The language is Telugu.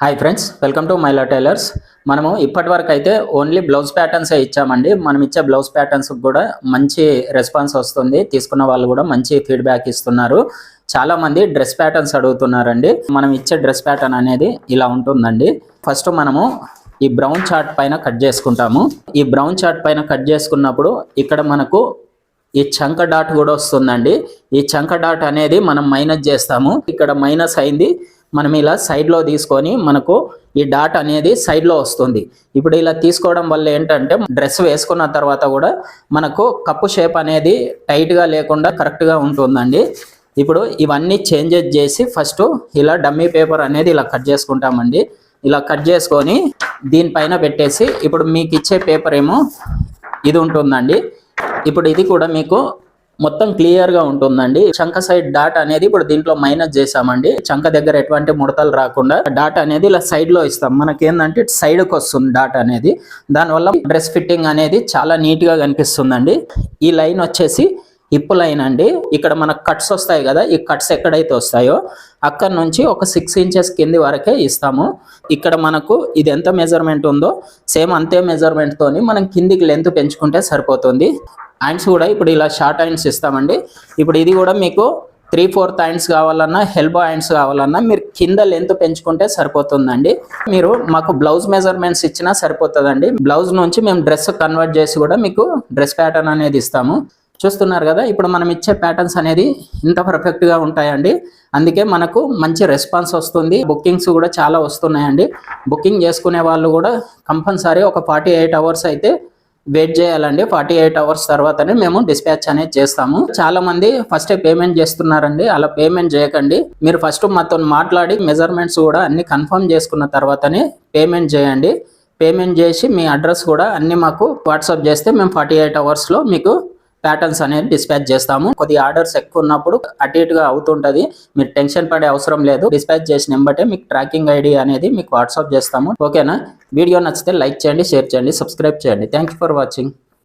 Hi friends, welcome to Maila tailors. మనము ఇప్పటివరకు అయితే ఓన్లీ బ్లౌజ్ ప్యాటర్న్సే ఇచ్చామండి. మనం ఇచ్చే బ్లౌజ్ ప్యాటర్న్స్కి కూడా మంచి రెస్పాన్స్ వస్తుంది. తీసుకున్న వాళ్ళు కూడా మంచి ఫీడ్బ్యాక్ ఇస్తున్నారు. చాలామంది డ్రెస్ ప్యాటర్న్స్ అడుగుతున్నారండి. మనం ఇచ్చే డ్రెస్ ప్యాటర్న్ అనేది ఇలా ఉంటుందండి. ఫస్ట్ మనము ఈ బ్రౌన్ చార్ట్ పైన కట్ చేసుకుంటాము. ఈ బ్రౌన్ చార్ట్ పైన కట్ చేసుకున్నప్పుడు ఇక్కడ మనకు ఈ చంక డాట్ కూడా వస్తుందండి. ఈ చంక డాట్ అనేది మనం మైనస్ చేస్తాము. ఇక్కడ మైనస్ అయింది, మనం ఇలా సైడ్లో తీసుకొని మనకు ఈ డాట్ అనేది సైడ్లో వస్తుంది. ఇప్పుడు ఇలా తీసుకోవడం వల్ల ఏంటంటే డ్రెస్ వేసుకున్న తర్వాత కూడా మనకు కప్పు షేప్ అనేది టైట్గా లేకుండా కరెక్ట్గా ఉంటుందండి. ఇప్పుడు ఇవన్నీ చేంజెస్ చేసి ఫస్ట్ ఇలా డమ్మీ పేపర్ అనేది ఇలా కట్ చేసుకుంటామండి. ఇలా కట్ చేసుకొని దీనిపైన పెట్టేసి ఇప్పుడు మీకు ఇచ్చే పేపర్ ఏమో ఇది ఉంటుందండి. ఇప్పుడు ఇది కూడా మీకు మొత్తం క్లియర్గా ఉంటుందండి. చంక సైడ్ డాట్ అనేది ఇప్పుడు దీంట్లో మైనస్ చేసామండి. చంక దగ్గర ఎటువంటి ముడతలు రాకుండా డాట్ అనేది ఇలా సైడ్లో ఇస్తాం. మనకి ఏంటంటే సైడ్కి వస్తుంది డాట్ అనేది. దానివల్ల డ్రెస్ ఫిట్టింగ్ అనేది చాలా నీట్గా కనిపిస్తుందండి. ఈ లైన్ వచ్చేసి హిప్ లైన్ అండి. ఇక్కడ మనకు కట్స్ వస్తాయి కదా, ఈ కట్స్ ఎక్కడైతే వస్తాయో అక్కడ నుంచి ఒక 6 ఇంచెస్ కింది వరకే ఇస్తాము. ఇక్కడ మనకు ఇది ఎంత మెజర్మెంట్ ఉందో సేమ్ అంతే మెజర్మెంట్ తోని మనం కిందికి లెంత్ పెంచుకుంటే సరిపోతుంది. హ్యాండ్స్ కూడా ఇప్పుడు ఇలా షార్ట్ హ్యాండ్స్ ఇస్తామండి. ఇప్పుడు ఇది కూడా మీకు 3/4 హ్యాండ్స్ కావాలన్నా ఎల్బో హ్యాండ్స్ కావాలన్నా మీరు కింద లెంత్ పెంచుకుంటే సరిపోతుందండి. మీరు మాకు బ్లౌజ్ మెజర్మెంట్స్ ఇచ్చినా సరిపోతుందండి. బ్లౌజ్ నుంచి మేము డ్రెస్ కన్వర్ట్ చేసి కూడా మీకు డ్రెస్ ప్యాటర్న్ అనేది ఇస్తాము. చూస్తున్నారు కదా, ఇప్పుడు మనం ఇచ్చే ప్యాటర్న్స్ అనేది ఇంత పర్ఫెక్ట్గా ఉంటాయండి. అందుకే మనకు మంచి రెస్పాన్స్ వస్తుంది. బుకింగ్స్ కూడా చాలా వస్తున్నాయండి. బుకింగ్ చేసుకునే వాళ్ళు కూడా కంపల్సరీ ఒక 48 అవర్స్ అయితే వెయిట్ చేయాలండి. 48 అవర్స్ తర్వాతనే మేము డిస్పాచ్ అనేది చేస్తాము. చాలా మంది ఫస్టే పేమెంట్ చేస్తున్నారండి. అలా పేమెంట్ చేయకండి. మీరు ఫస్ట్ మాతో మాట్లాడి మెజర్మెంట్స్ కూడా అన్ని కన్ఫర్మ్ చేసుకున్న తర్వాతనే పేమెంట్ చేయండి. పేమెంట్ చేసి మీ అడ్రస్ కూడా అన్ని మాకు వాట్సాప్ చేస్తే మేము 48 అవర్స్లో మీకు ప్యాటర్న్స్ అనేది డిస్పాచ్ చేస్తాము. కొద్ది ఆర్డర్స్ ఎక్కువ ఉన్నప్పుడు అటు ఇటుగా అవుతుంటుంది. మీరు టెన్షన్ పడే అవసరం లేదు. డిస్పాచ్ చేసిన వెంబటే మీకు ట్రాకింగ్ ఐడి అనేది మీకు వాట్సాప్ చేస్తాము. ఓకేనా? వీడియో నచ్చితే లైక్ చేయండి, షేర్ చేయండి, సబ్స్క్రైబ్ చేయండి. Thank you for watching.